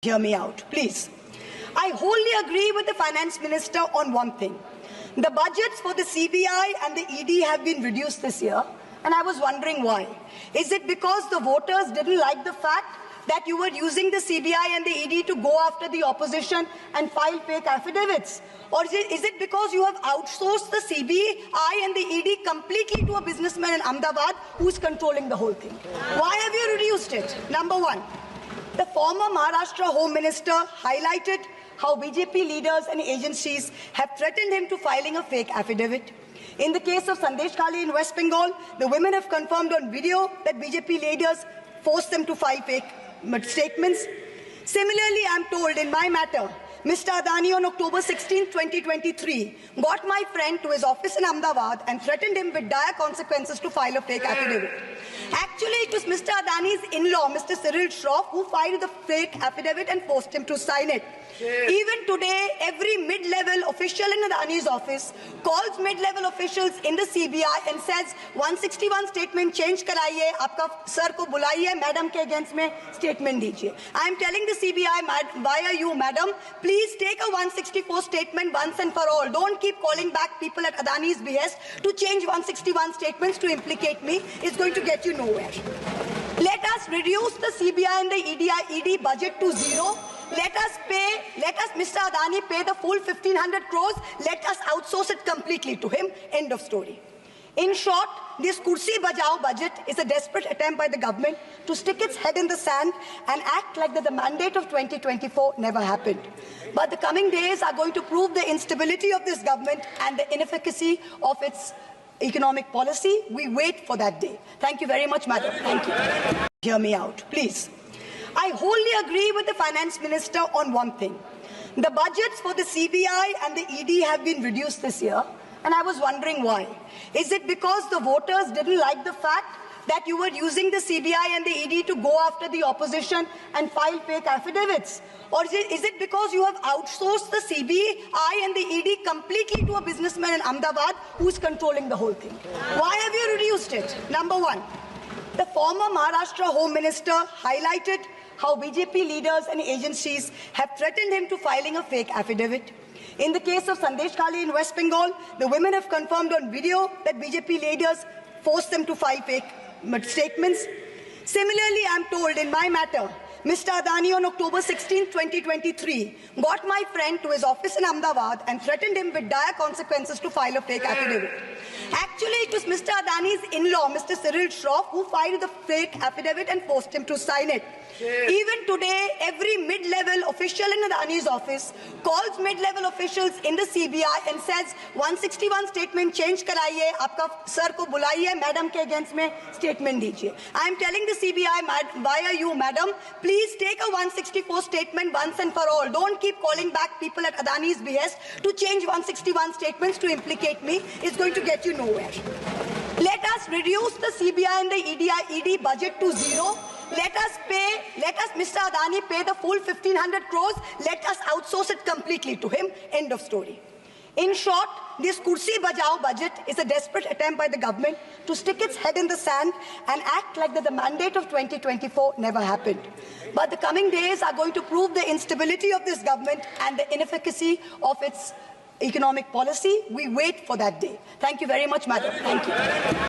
Hear me out, please. I wholly agree with the finance minister on one thing. The budgets for the CBI and the ED have been reduced this year, and I was wondering why. Is it because the voters didn't like the fact that you were using the CBI and the ED to go after the opposition and file fake affidavits? Or is it because you have outsourced the CBI and the ED completely to a businessman in Ahmedabad who's controlling the whole thing? Why have you reduced it? Number one, the former Maharashtra Home Minister highlighted how BJP leaders and agencies have threatened him to filing a fake affidavit. In the case of Sandesh Khale in West Bengal, the women have confirmed on video that BJP leaders forced them to file fake statements. Similarly, I am told in my matter, Mr. Adani on October 16, 2023, got my friend to his office in Ahmedabad and threatened him with dire consequences to file a fake affidavit. Actually, it was Mr. Adani's in-law, Mr. Cyril Shroff, who filed the fake affidavit and forced him to sign it. Even today, every mid-level official in Adani's office calls mid-level officials in the CBI and says, 161 statement change karaiye, aapka sir ko bulaiye, madam ke against mein statement dijiye. I am telling the CBI, via you, madam, please take a 164 statement once and for all. Don't keep calling back people at Adani's behest to change 161 statements to implicate me. It's going to get you nowhere. Let us reduce the CBI and the ED budget to zero. Let us, Mr. Adani, pay the full 1,500 crores. Let us outsource it completely to him. End of story. In short, this Kursi Bajao budget is a desperate attempt by the government to stick its head in the sand and act like that the mandate of 2024 never happened. But the coming days are going to prove the instability of this government and the inefficacy of its economic policy. We wait for that day. Thank you very much, madam. Thank you. Hear me out, please. I wholly agree with the finance minister on one thing. The budgets for the CBI and the ED have been reduced this year, and I was wondering why. Is it because the voters didn't like the fact that you were using the CBI and the ED to go after the opposition and file fake affidavits? Or is it because you have outsourced the CBI and the ED completely to a businessman in Ahmedabad who's controlling the whole thing? Why have you reduced it? Number one, the former Maharashtra Home Minister highlighted how BJP leaders and agencies have threatened him to filing a fake affidavit. In the case of Sandesh Khale in West Bengal, the women have confirmed on video that BJP leaders forced them to file fake statements. Similarly, I am told in my matter, Mr. Adani on October 16, 2023, got my friend to his office in Ahmedabad and threatened him with dire consequences to file a fake affidavit. Actually, it was Mr. Adani's in-law, Mr. Cyril Shroff, who filed the fake affidavit and forced him to sign it. Even today, every mid-level official in Adani's office calls mid-level officials in the CBI and says, 161 statement change karaiye, aapka sir ko bulaiye, madam ke against mein statement dijiye. I am telling the CBI, via you, madam, please take a 164 statement once and for all. Don't keep calling back people at Adani's behest to change 161 statements to implicate me. It's going to get you nowhere. Let us reduce the CBI and the ED budget to zero. Let us, Mr. Adani, pay the full 1,500 crores. Let us outsource it completely to him. End of story. In short, this Kursi Bajao budget is a desperate attempt by the government to stick its head in the sand and act like that the mandate of 2024 never happened. But the coming days are going to prove the instability of this government and the inefficacy of its economic policy. We wait for that day. Thank you very much, madam. Thank you.